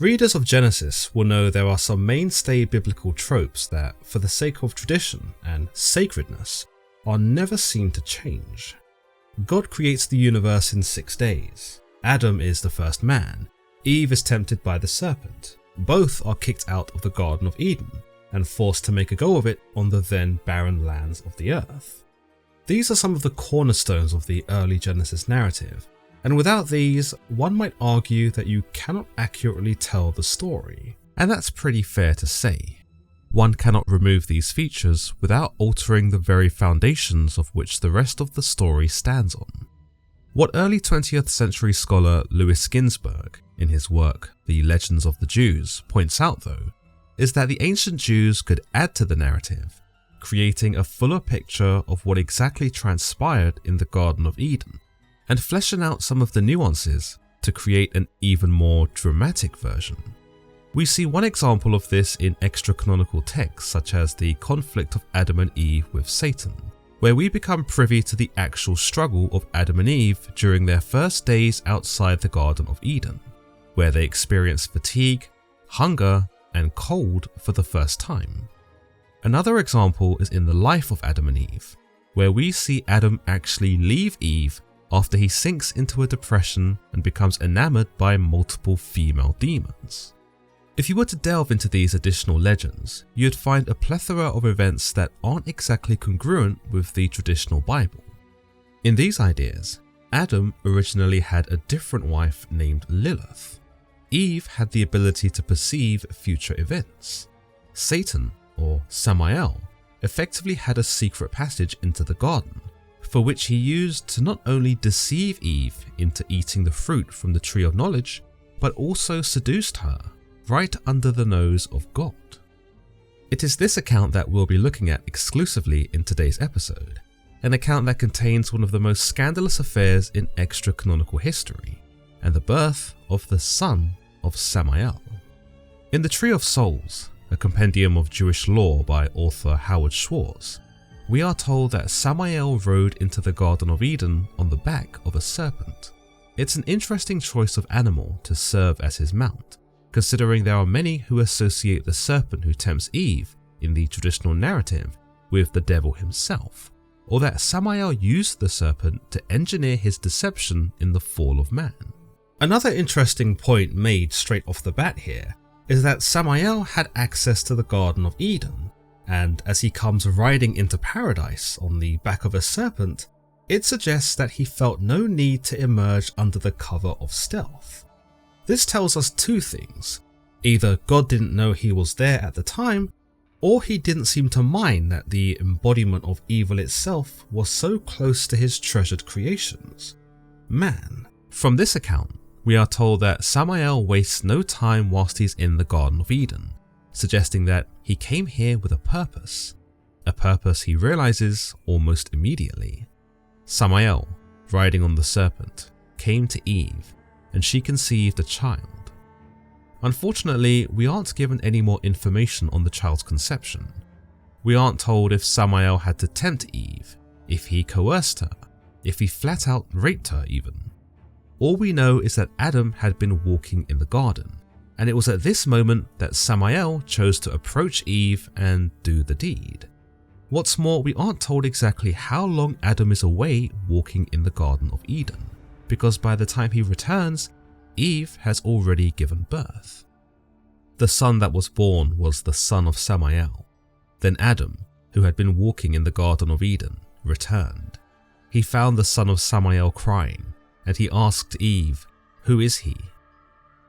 Readers of Genesis will know there are some mainstay biblical tropes that, for the sake of tradition and sacredness, are never seen to change. God creates the universe in 6 days. Adam is the first man. Eve is tempted by the serpent. Both are kicked out of the Garden of Eden and forced to make a go of it on the then barren lands of the earth. These are some of the cornerstones of the early Genesis narrative, and without these, one might argue that you cannot accurately tell the story. And that's pretty fair to say. One cannot remove these features without altering the very foundations of which the rest of the story stands on. What early 20th century scholar Louis Ginzberg, in his work The Legends of the Jews, points out though, is that the ancient Jews could add to the narrative, creating a fuller picture of what exactly transpired in the Garden of Eden, and fleshing out some of the nuances to create an even more dramatic version. We see one example of this in extra-canonical texts such as the conflict of Adam and Eve with Satan, where we become privy to the actual struggle of Adam and Eve during their first days outside the Garden of Eden, where they experience fatigue, hunger, and cold for the first time. Another example is in the life of Adam and Eve, where we see Adam actually leave Eve after he sinks into a depression and becomes enamored by multiple female demons. If you were to delve into these additional legends, you'd find a plethora of events that aren't exactly congruent with the traditional Bible. In these ideas, Adam originally had a different wife named Lilith. Eve had the ability to perceive future events. Satan, or Samael, effectively had a secret passage into the garden, for which he used to not only deceive Eve into eating the fruit from the tree of knowledge, but also seduced her right under the nose of God. It is this account that we'll be looking at exclusively in today's episode, an account that contains one of the most scandalous affairs in extra-canonical history, and the birth of the son of Samael. In The Tree of Souls, a compendium of Jewish law by author Howard Schwartz, we are told that Samael rode into the Garden of Eden on the back of a serpent. It's an interesting choice of animal to serve as his mount, considering there are many who associate the serpent who tempts Eve in the traditional narrative with the devil himself, or that Samael used the serpent to engineer his deception in the fall of man. Another interesting point made straight off the bat here is that Samael had access to the Garden of Eden, and as he comes riding into paradise on the back of a serpent, it suggests that he felt no need to emerge under the cover of stealth. This tells us two things. Either God didn't know he was there at the time, or he didn't seem to mind that the embodiment of evil itself was so close to his treasured creations, man. From this account, we are told that Samael wastes no time whilst he's in the Garden of Eden, suggesting that he came here with a purpose he realizes almost immediately. Samael, riding on the serpent, came to Eve, and she conceived a child. Unfortunately, we aren't given any more information on the child's conception. We aren't told if Samael had to tempt Eve, if he coerced her, if he flat out raped her even. All we know is that Adam had been walking in the garden, and it was at this moment that Samael chose to approach Eve and do the deed. What's more, we aren't told exactly how long Adam is away walking in the Garden of Eden, because by the time he returns, Eve has already given birth. The son that was born was the son of Samael. Then Adam, who had been walking in the Garden of Eden, returned. He found the son of Samael crying, and he asked Eve, "Who is he?"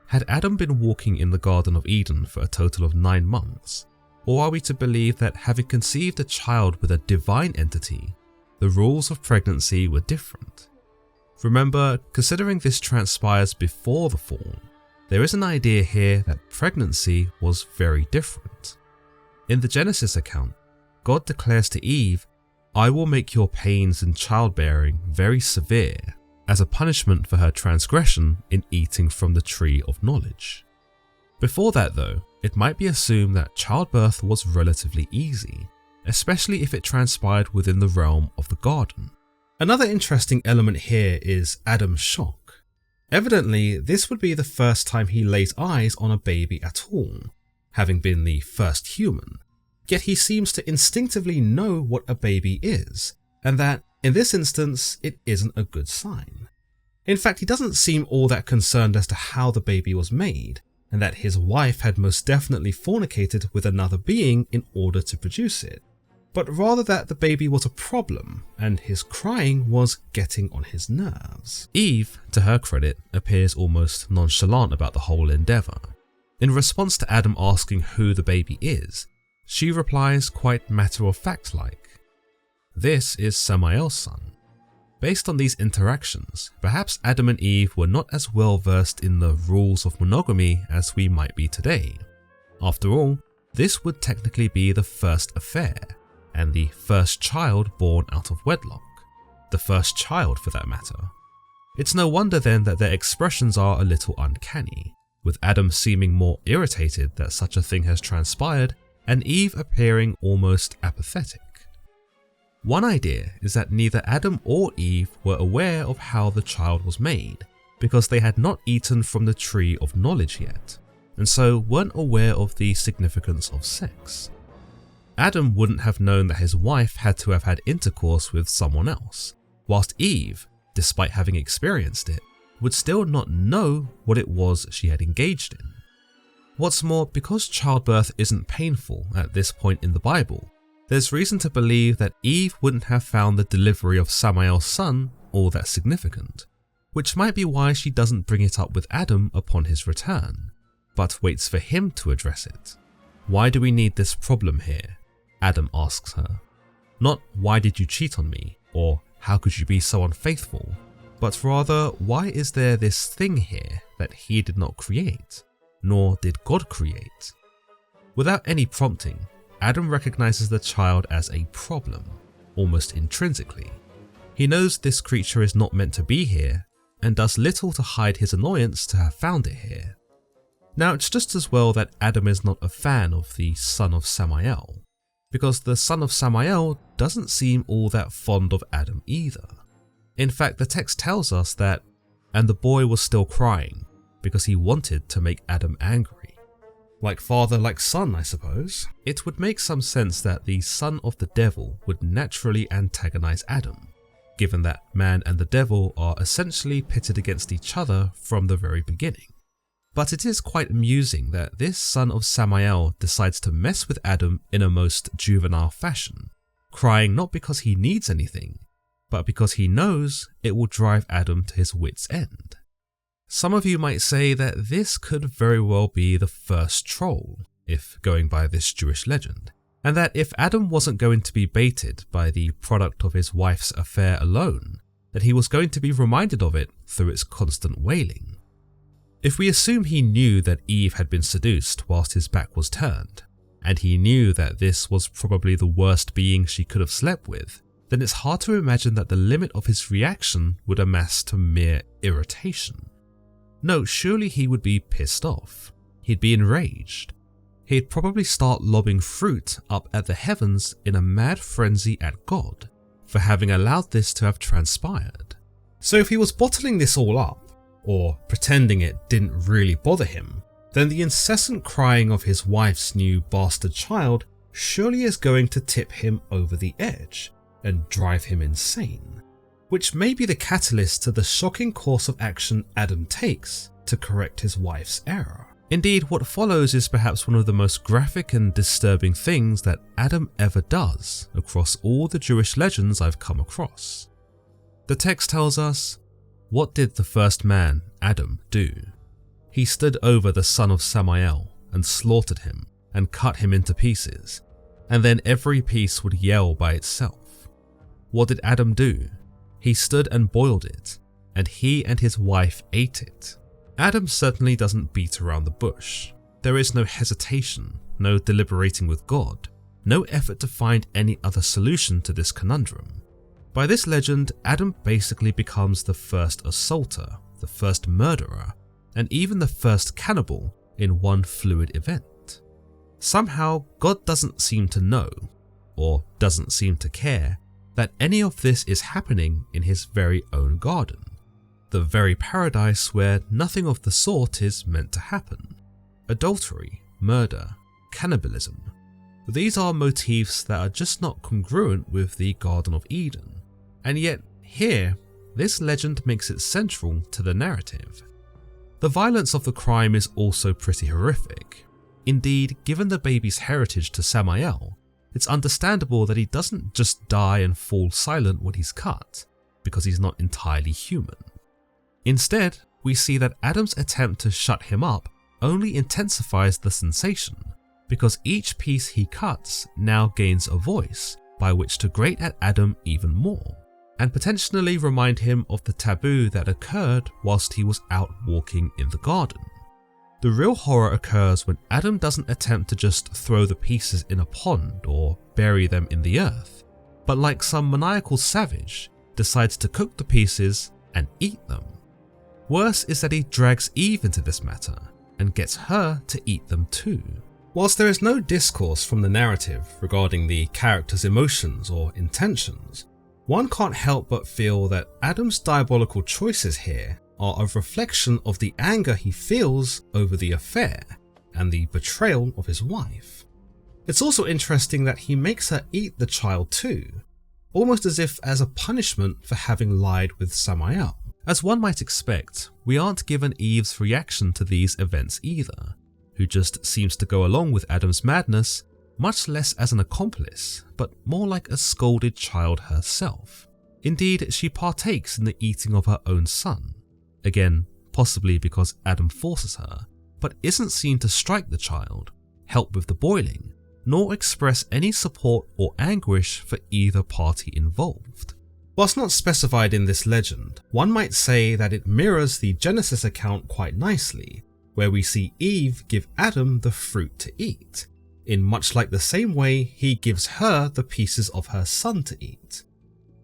Had Adam been walking in the Garden of Eden for a total of 9 months? Or are we to believe that having conceived a child with a divine entity, the rules of pregnancy were different? Remember, considering this transpires before the fall, there is an idea here that pregnancy was very different. In the Genesis account, God declares to Eve, "I will make your pains in childbearing very severe," as a punishment for her transgression in eating from the tree of knowledge. Before that though, it might be assumed that childbirth was relatively easy, especially if it transpired within the realm of the garden. Another interesting element here is Adam's shock. Evidently, this would be the first time he lays eyes on a baby at all, having been the first human, yet he seems to instinctively know what a baby is, and that, in this instance, it isn't a good sign. In fact, he doesn't seem all that concerned as to how the baby was made, and that his wife had most definitely fornicated with another being in order to produce it, but rather that the baby was a problem, and his crying was getting on his nerves. Eve, to her credit, appears almost nonchalant about the whole endeavour. In response to Adam asking who the baby is, she replies quite matter-of-fact-like, "This is Samael's son." Based on these interactions, perhaps Adam and Eve were not as well versed in the rules of monogamy as we might be today. After all, this would technically be the first affair, and the first child born out of wedlock. The first child, for that matter. It's no wonder then that their expressions are a little uncanny, with Adam seeming more irritated that such a thing has transpired, and Eve appearing almost apathetic. One idea is that neither Adam or Eve were aware of how the child was made, because they had not eaten from the tree of knowledge yet, and so weren't aware of the significance of sex. Adam wouldn't have known that his wife had to have had intercourse with someone else, whilst Eve, despite having experienced it, would still not know what it was she had engaged in. What's more, because childbirth isn't painful at this point in the Bible, there's reason to believe that Eve wouldn't have found the delivery of Samael's son all that significant, which might be why she doesn't bring it up with Adam upon his return, but waits for him to address it. "Why do we need this problem here?" Adam asks her. Not "why did you cheat on me?" or "how could you be so unfaithful?" but rather "why is there this thing here that he did not create, nor did God create?" Without any prompting, Adam recognizes the child as a problem, almost intrinsically. He knows this creature is not meant to be here, and does little to hide his annoyance to have found it here. Now, it's just as well that Adam is not a fan of the son of Samael, because the son of Samael doesn't seem all that fond of Adam either. In fact, the text tells us that, "and the boy was still crying, because he wanted to make Adam angry." Like father, like son, I suppose. It would make some sense that the son of the devil would naturally antagonize Adam, given that man and the devil are essentially pitted against each other from the very beginning. But it is quite amusing that this son of Samael decides to mess with Adam in a most juvenile fashion, crying not because he needs anything, but because he knows it will drive Adam to his wit's end. Some of you might say that this could very well be the first troll, if going by this Jewish legend, and that if Adam wasn't going to be baited by the product of his wife's affair alone, that he was going to be reminded of it through its constant wailing. If we assume he knew that Eve had been seduced whilst his back was turned, and he knew that this was probably the worst being she could have slept with, then it's hard to imagine that the limit of his reaction would amass to mere irritation. No, surely he would be pissed off. He'd be enraged. He'd probably start lobbing fruit up at the heavens in a mad frenzy at God for having allowed this to have transpired. So if he was bottling this all up, or pretending it didn't really bother him, then the incessant crying of his wife's new bastard child surely is going to tip him over the edge and drive him insane, which may be the catalyst to the shocking course of action Adam takes to correct his wife's error. Indeed, what follows is perhaps one of the most graphic and disturbing things that Adam ever does across all the Jewish legends I've come across. The text tells us, "What did the first man, Adam, do? He stood over the son of Samael and slaughtered him and cut him into pieces, and then every piece would yell by itself. What did Adam do? He stood and boiled it, and he and his wife ate it." Adam certainly doesn't beat around the bush. There is no hesitation, no deliberating with God, no effort to find any other solution to this conundrum. By this legend, Adam basically becomes the first assaulter, the first murderer, and even the first cannibal in one fluid event. Somehow, God doesn't seem to know, or doesn't seem to care, that any of this is happening in his very own garden, the very paradise where nothing of the sort is meant to happen. Adultery, murder, cannibalism. These are motifs that are just not congruent with the Garden of Eden, and yet here, this legend makes it central to the narrative. The violence of the crime is also pretty horrific. Indeed, given the baby's heritage to Samael, it's understandable that he doesn't just die and fall silent when he's cut, because he's not entirely human. Instead, we see that Adam's attempt to shut him up only intensifies the sensation, because each piece he cuts now gains a voice by which to grate at Adam even more, and potentially remind him of the taboo that occurred whilst he was out walking in the garden. The real horror occurs when Adam doesn't attempt to just throw the pieces in a pond or bury them in the earth, but like some maniacal savage, decides to cook the pieces and eat them. Worse is that he drags Eve into this matter and gets her to eat them too. Whilst there is no discourse from the narrative regarding the character's emotions or intentions, one can't help but feel that Adam's diabolical choices here are a reflection of the anger he feels over the affair and the betrayal of his wife. It's also interesting that he makes her eat the child too, almost as if as a punishment for having lied with Samael. As one might expect, we aren't given Eve's reaction to these events either, who just seems to go along with Adam's madness, much less as an accomplice, but more like a scolded child herself. Indeed, she partakes in the eating of her own son, again, possibly because Adam forces her, but isn't seen to strike the child, help with the boiling, nor express any support or anguish for either party involved. Whilst not specified in this legend, one might say that it mirrors the Genesis account quite nicely, where we see Eve give Adam the fruit to eat, in much like the same way he gives her the pieces of her son to eat.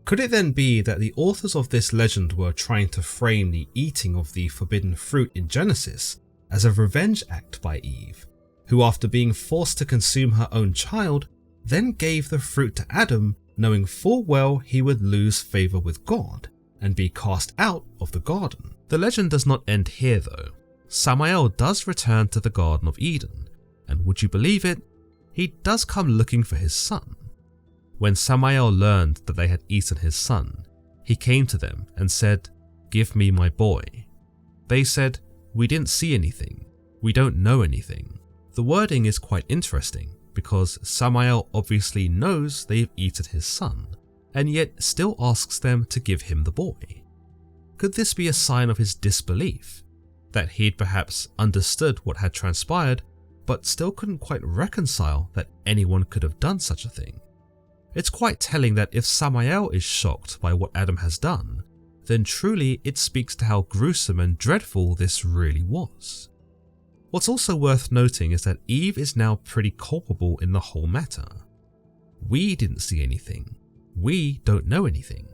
Could it then be that the authors of this legend were trying to frame the eating of the forbidden fruit in Genesis as a revenge act by Eve, who after being forced to consume her own child, then gave the fruit to Adam, knowing full well he would lose favour with God and be cast out of the garden? The legend does not end here though. Samael does return to the Garden of Eden, and would you believe it, he does come looking for his son. When Samael learned that they had eaten his son, he came to them and said, "Give me my boy." They said, "We didn't see anything. We don't know anything." The wording is quite interesting because Samael obviously knows they've eaten his son, and yet still asks them to give him the boy. Could this be a sign of his disbelief? That he'd perhaps understood what had transpired, but still couldn't quite reconcile that anyone could have done such a thing? It's quite telling that if Samael is shocked by what Adam has done, then truly it speaks to how gruesome and dreadful this really was. What's also worth noting is that Eve is now pretty culpable in the whole matter. We didn't see anything. We don't know anything.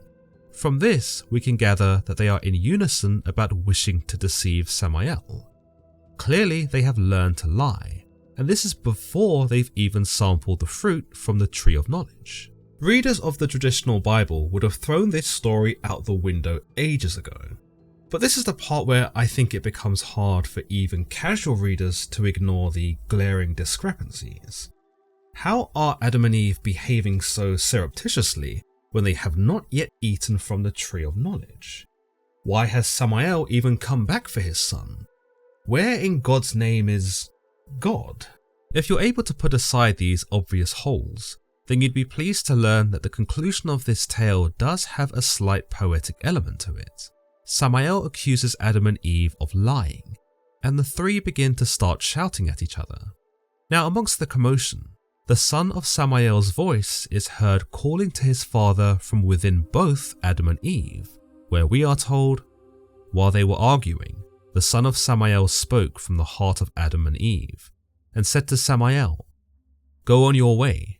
From this, we can gather that they are in unison about wishing to deceive Samael. Clearly, they have learned to lie, and this is before they've even sampled the fruit from the tree of knowledge. Readers of the traditional Bible would have thrown this story out the window ages ago, but this is the part where I think it becomes hard for even casual readers to ignore the glaring discrepancies. How are Adam and Eve behaving so surreptitiously when they have not yet eaten from the tree of knowledge? Why has Samael even come back for his son? Where in God's name is God? If you're able to put aside these obvious holes, then you'd be pleased to learn that the conclusion of this tale does have a slight poetic element to it. Samael accuses Adam and Eve of lying, and the three begin to start shouting at each other. Now, amongst the commotion, the son of Samael's voice is heard calling to his father from within both Adam and Eve, where we are told, "While they were arguing, the son of Samael spoke from the heart of Adam and Eve, and said to Samael, 'Go on your way,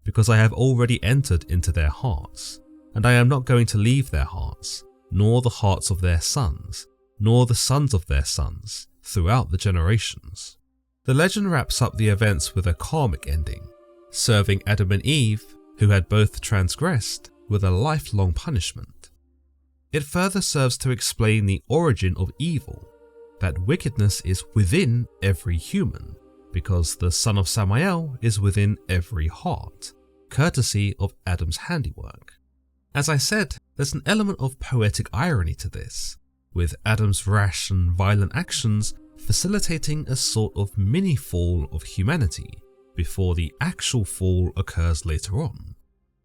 because I have already entered into their hearts, and I am not going to leave their hearts, nor the hearts of their sons, nor the sons of their sons, throughout the generations.'" The legend wraps up the events with a karmic ending, serving Adam and Eve, who had both transgressed, with a lifelong punishment. It further serves to explain the origin of evil, that wickedness is within every human, because the son of Samael is within every heart, courtesy of Adam's handiwork. As I said, there's an element of poetic irony to this, with Adam's rash and violent actions facilitating a sort of mini-fall of humanity before the actual fall occurs later on.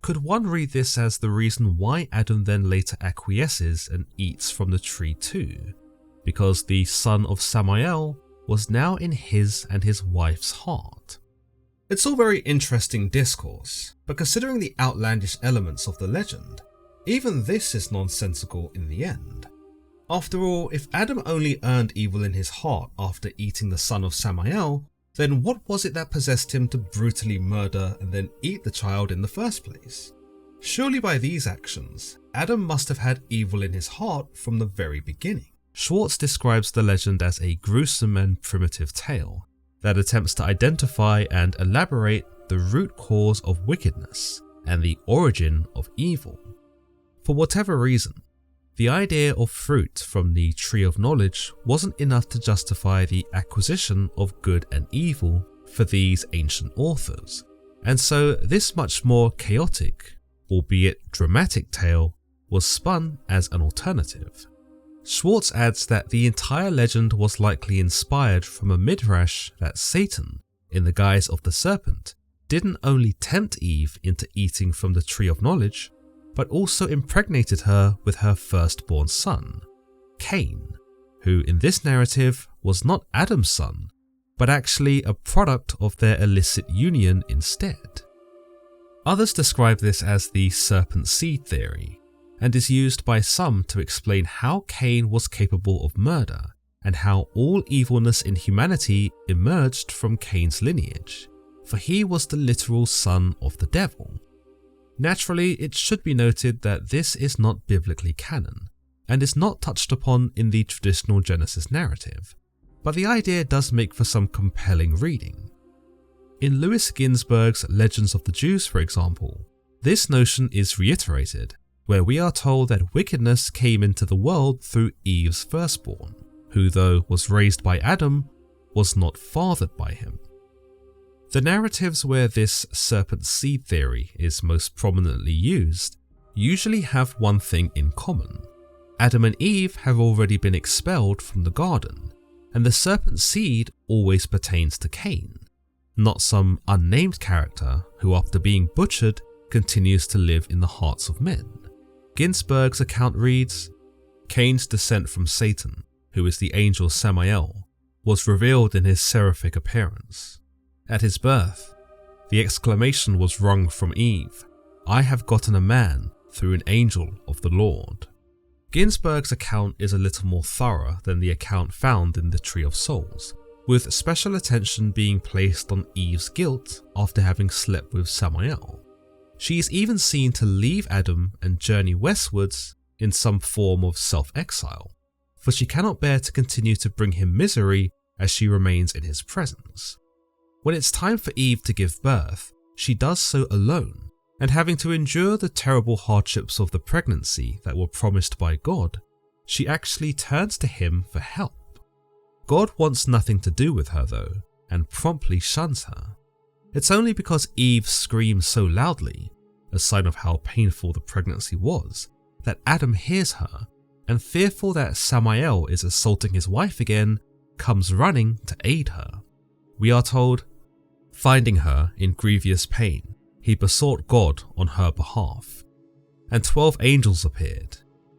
Could one read this as the reason why Adam then later acquiesces and eats from the tree too? Because the son of Samael was now in his and his wife's heart. It's all very interesting discourse, but considering the outlandish elements of the legend, even this is nonsensical in the end. After all, if Adam only earned evil in his heart after eating the son of Samael, then what was it that possessed him to brutally murder and then eat the child in the first place? Surely by these actions, Adam must have had evil in his heart from the very beginning. Schwartz describes the legend as a gruesome and primitive tale that attempts to identify and elaborate the root cause of wickedness and the origin of evil. For whatever reason, the idea of fruit from the tree of knowledge wasn't enough to justify the acquisition of good and evil for these ancient authors, and so this much more chaotic, albeit dramatic tale was spun as an alternative. Schwartz adds that the entire legend was likely inspired from a midrash that Satan, in the guise of the serpent, didn't only tempt Eve into eating from the tree of knowledge, but also impregnated her with her firstborn son, Cain, who in this narrative was not Adam's son, but actually a product of their illicit union instead. Others describe this as the serpent seed theory, and is used by some to explain how Cain was capable of murder and how all evilness in humanity emerged from Cain's lineage, for he was the literal son of the devil. Naturally, it should be noted that this is not biblically canon, and is not touched upon in the traditional Genesis narrative, but the idea does make for some compelling reading. In Louis Ginzberg's Legends of the Jews, for example, this notion is reiterated, where we are told that wickedness came into the world through Eve's firstborn, who though was raised by Adam, was not fathered by him. The narratives where this serpent seed theory is most prominently used usually have one thing in common. Adam and Eve have already been expelled from the garden, and the serpent seed always pertains to Cain, not some unnamed character who after being butchered continues to live in the hearts of men. Ginzberg's account reads, Cain's descent from Satan, who is the angel Samael, was revealed in his seraphic appearance. At his birth, the exclamation was wrung from Eve, I have gotten a man through an angel of the Lord. Ginzberg's account is a little more thorough than the account found in the Tree of Souls, with special attention being placed on Eve's guilt after having slept with Samael. She is even seen to leave Adam and journey westwards in some form of self-exile, for she cannot bear to continue to bring him misery as she remains in his presence. When it's time for Eve to give birth, she does so alone, and having to endure the terrible hardships of the pregnancy that were promised by God, she actually turns to him for help. God wants nothing to do with her though, and promptly shuns her. It's only because Eve screams so loudly, a sign of how painful the pregnancy was, that Adam hears her, and fearful that Samael is assaulting his wife again, comes running to aid her. We are told, finding her in grievous pain, he besought God on her behalf, and 12 angels appeared,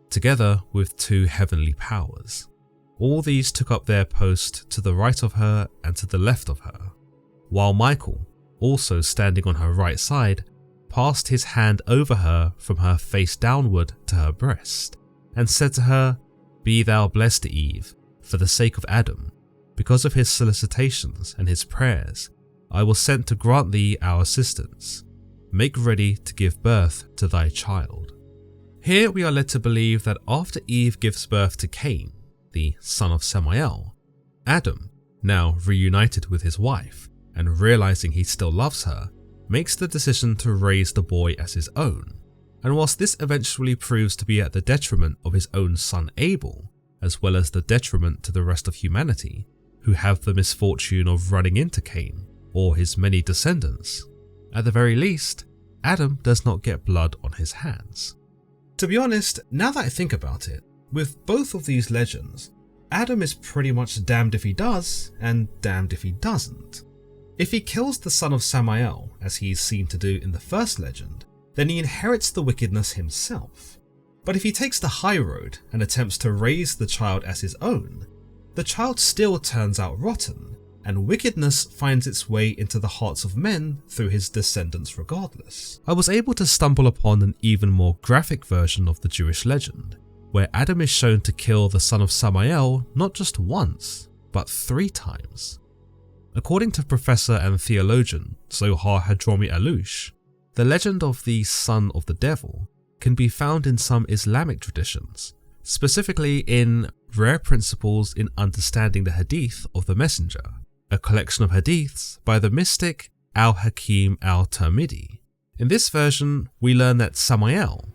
together with 2 heavenly powers. All these took up their post to the right of her and to the left of her, while Michael, also standing on her right side, passed his hand over her from her face downward to her breast, and said to her, Be thou blessed, Eve, for the sake of Adam, because of his solicitations and his prayers, I was sent to grant thee our assistance. Make ready to give birth to thy child. Here we are led to believe that after Eve gives birth to Cain, the son of Samael, Adam, now reunited with his wife and realizing he still loves her, makes the decision to raise the boy as his own, and whilst this eventually proves to be at the detriment of his own son Abel, as well as the detriment to the rest of humanity, who have the misfortune of running into Cain or his many descendants, at the very least, Adam does not get blood on his hands. To be honest, now that I think about it, with both of these legends, Adam is pretty much damned if he does and damned if he doesn't. If he kills the son of Samael, as he is seen to do in the first legend, then he inherits the wickedness himself. But if he takes the high road and attempts to raise the child as his own, the child still turns out rotten, and wickedness finds its way into the hearts of men through his descendants regardless. I was able to stumble upon an even more graphic version of the Jewish legend, where Adam is shown to kill the son of Samael not just once, but 3 times. According to professor and theologian Zohar Hadromi Alush, the legend of the son of the devil can be found in some Islamic traditions, specifically in Rare Principles in Understanding the Hadith of the Messenger, a collection of hadiths by the mystic Al-Hakim al-Tirmidhi. In this version, we learn that Samael,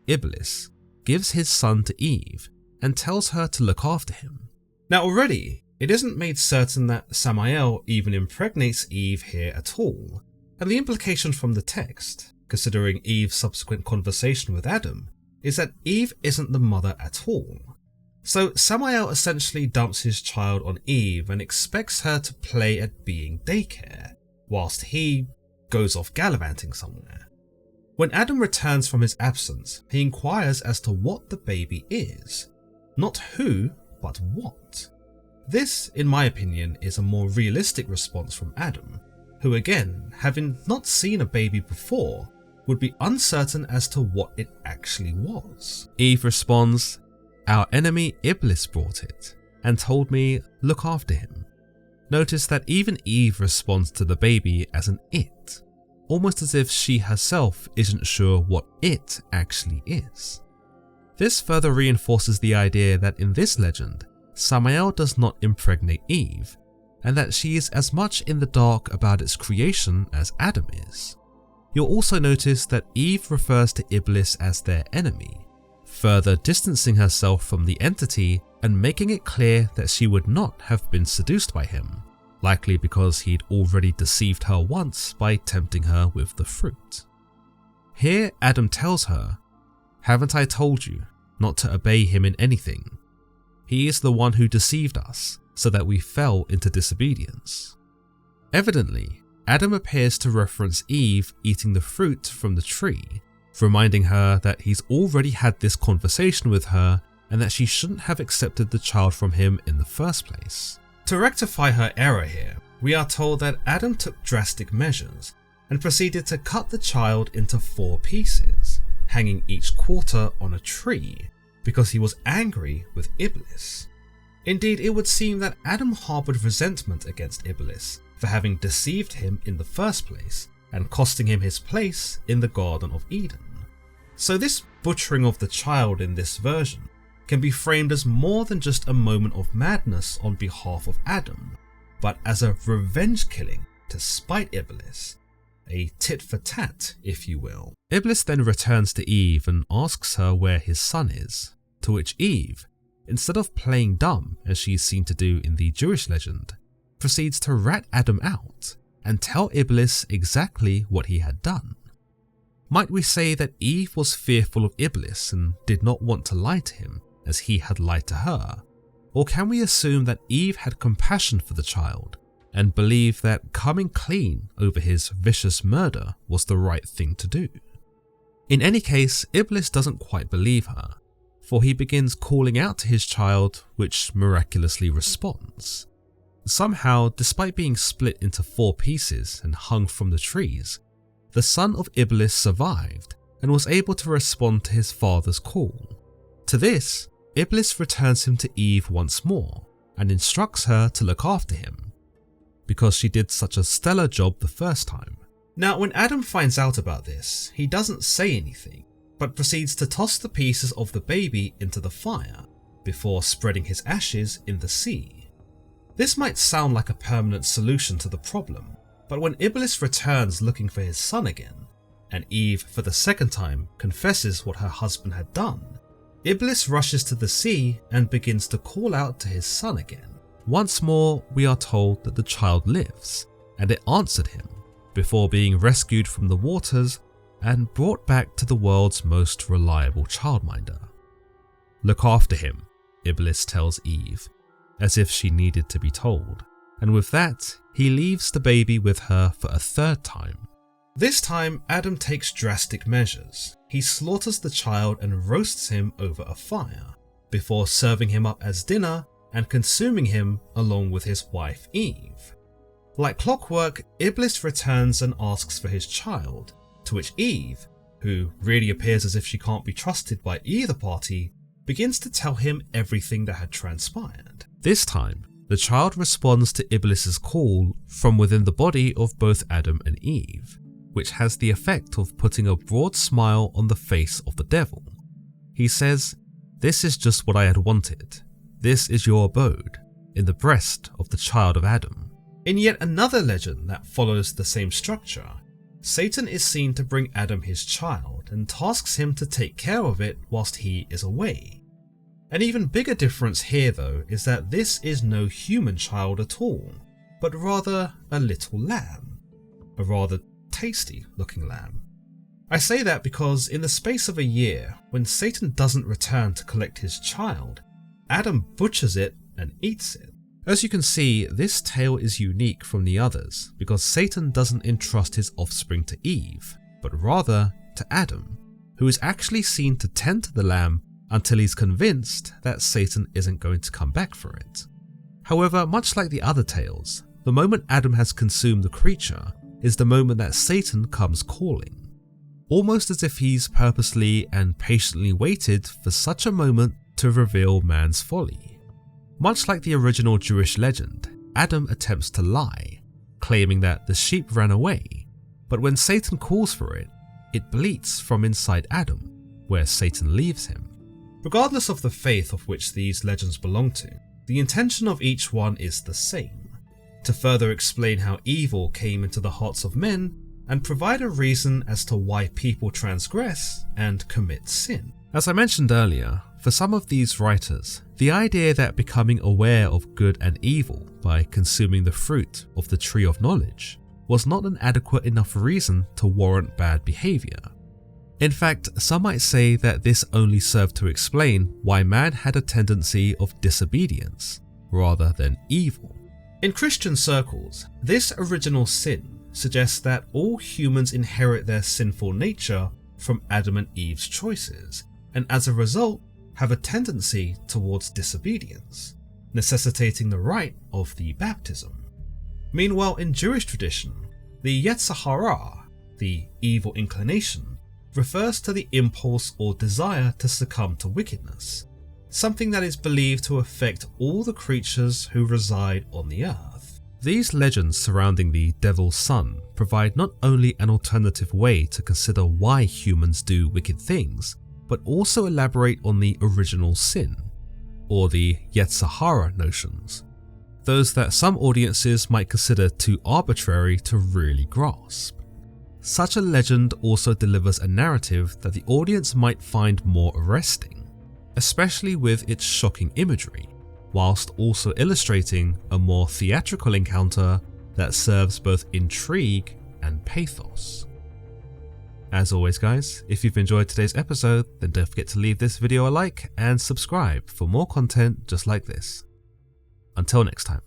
Iblis, gives his son to Eve and tells her to look after him. Now already, it isn't made certain that Samael even impregnates Eve here at all, and the implication from the text, considering Eve's subsequent conversation with Adam, is that Eve isn't the mother at all. So Samael essentially dumps his child on Eve and expects her to play at being daycare, whilst he goes off gallivanting somewhere. When Adam returns from his absence, he inquires as to what the baby is. Not who, but what. This, in my opinion, is a more realistic response from Adam, who again, having not seen a baby before, would be uncertain as to what it actually was. Eve responds, "Our enemy Iblis brought it, and told me, look after him." Notice that even Eve responds to the baby as an it, almost as if she herself isn't sure what it actually is. This further reinforces the idea that in this legend, Samael does not impregnate Eve, and that she is as much in the dark about its creation as Adam is. You'll also notice that Eve refers to Iblis as their enemy, further distancing herself from the entity and making it clear that she would not have been seduced by him, likely because he'd already deceived her once by tempting her with the fruit. Here Adam tells her, "Haven't I told you not to obey him in anything? He is the one who deceived us, so that we fell into disobedience." Evidently, Adam appears to reference Eve eating the fruit from the tree, reminding her that he's already had this conversation with her and that she shouldn't have accepted the child from him in the first place. To rectify her error here, we are told that Adam took drastic measures and proceeded to cut the child into 4 pieces, hanging each quarter on a tree, because he was angry with Iblis. Indeed, it would seem that Adam harbored resentment against Iblis for having deceived him in the first place and costing him his place in the Garden of Eden. So this butchering of the child in this version can be framed as more than just a moment of madness on behalf of Adam, but as a revenge killing to spite Iblis, a tit for tat, if you will. Iblis then returns to Eve and asks her where his son is, to which Eve, instead of playing dumb as she is seen to do in the Jewish legend, proceeds to rat Adam out and tell Iblis exactly what he had done. Might we say that Eve was fearful of Iblis and did not want to lie to him as he had lied to her? Or can we assume that Eve had compassion for the child and believe that coming clean over his vicious murder was the right thing to do? In any case, Iblis doesn't quite believe her, for he begins calling out to his child, which miraculously responds. Somehow, despite being split into 4 pieces and hung from the trees, the son of Iblis survived and was able to respond to his father's call. To this, Iblis returns him to Eve once more and instructs her to look after him, because she did such a stellar job the first time. Now, when Adam finds out about this, he doesn't say anything, but proceeds to toss the pieces of the baby into the fire before spreading his ashes in the sea. This might sound like a permanent solution to the problem, but when Iblis returns looking for his son again, and Eve for the second time confesses what her husband had done, Iblis rushes to the sea and begins to call out to his son again. Once more, we are told that the child lives, and it answered him, before being rescued from the waters and brought back to the world's most reliable childminder. Look after him, Iblis tells Eve, as if she needed to be told, and with that, he leaves the baby with her for a third time. This time, Adam takes drastic measures. He slaughters the child and roasts him over a fire, before serving him up as dinner and consuming him along with his wife Eve. Like clockwork, Iblis returns and asks for his child, to which Eve, who really appears as if she can't be trusted by either party, begins to tell him everything that had transpired. This time, the child responds to Iblis's call from within the body of both Adam and Eve, which has the effect of putting a broad smile on the face of the devil. He says, "This is just what I had wanted. This is your abode, in the breast of the child of Adam." In yet another legend that follows the same structure, Satan is seen to bring Adam his child and tasks him to take care of it whilst he is away. An even bigger difference here though is that this is no human child at all, but rather a little lamb. A rather tasty looking lamb. I say that because in the space of a year, when Satan doesn't return to collect his child, Adam butchers it and eats it. As you can see, this tale is unique from the others because Satan doesn't entrust his offspring to Eve, but rather to Adam, who is actually seen to tend to the lamb until he's convinced that Satan isn't going to come back for it. However, much like the other tales, the moment Adam has consumed the creature is the moment that Satan comes calling, almost as if he's purposely and patiently waited for such a moment to reveal man's folly. Much like the original Jewish legend, Adam attempts to lie, claiming that the sheep ran away, but when Satan calls for it, it bleats from inside Adam, where Satan leaves him. Regardless of the faith of which these legends belong to, the intention of each one is the same: to further explain how evil came into the hearts of men and provide a reason as to why people transgress and commit sin. As I mentioned earlier, for some of these writers, the idea that becoming aware of good and evil by consuming the fruit of the tree of knowledge was not an adequate enough reason to warrant bad behaviour. In fact, some might say that this only served to explain why man had a tendency of disobedience rather than evil. In Christian circles, this original sin suggests that all humans inherit their sinful nature from Adam and Eve's choices, and as a result have a tendency towards disobedience, necessitating the rite of the baptism. Meanwhile, in Jewish tradition, the Yetzer Hara, the evil inclination, refers to the impulse or desire to succumb to wickedness, something that is believed to affect all the creatures who reside on the earth. These legends surrounding the devil's son provide not only an alternative way to consider why humans do wicked things, but also elaborate on the original sin, or the Yetzer Hara notions, those that some audiences might consider too arbitrary to really grasp. Such a legend also delivers a narrative that the audience might find more arresting, especially with its shocking imagery, whilst also illustrating a more theatrical encounter that serves both intrigue and pathos. As always guys, if you've enjoyed today's episode, then don't forget to leave this video a like and subscribe for more content just like this. Until next time.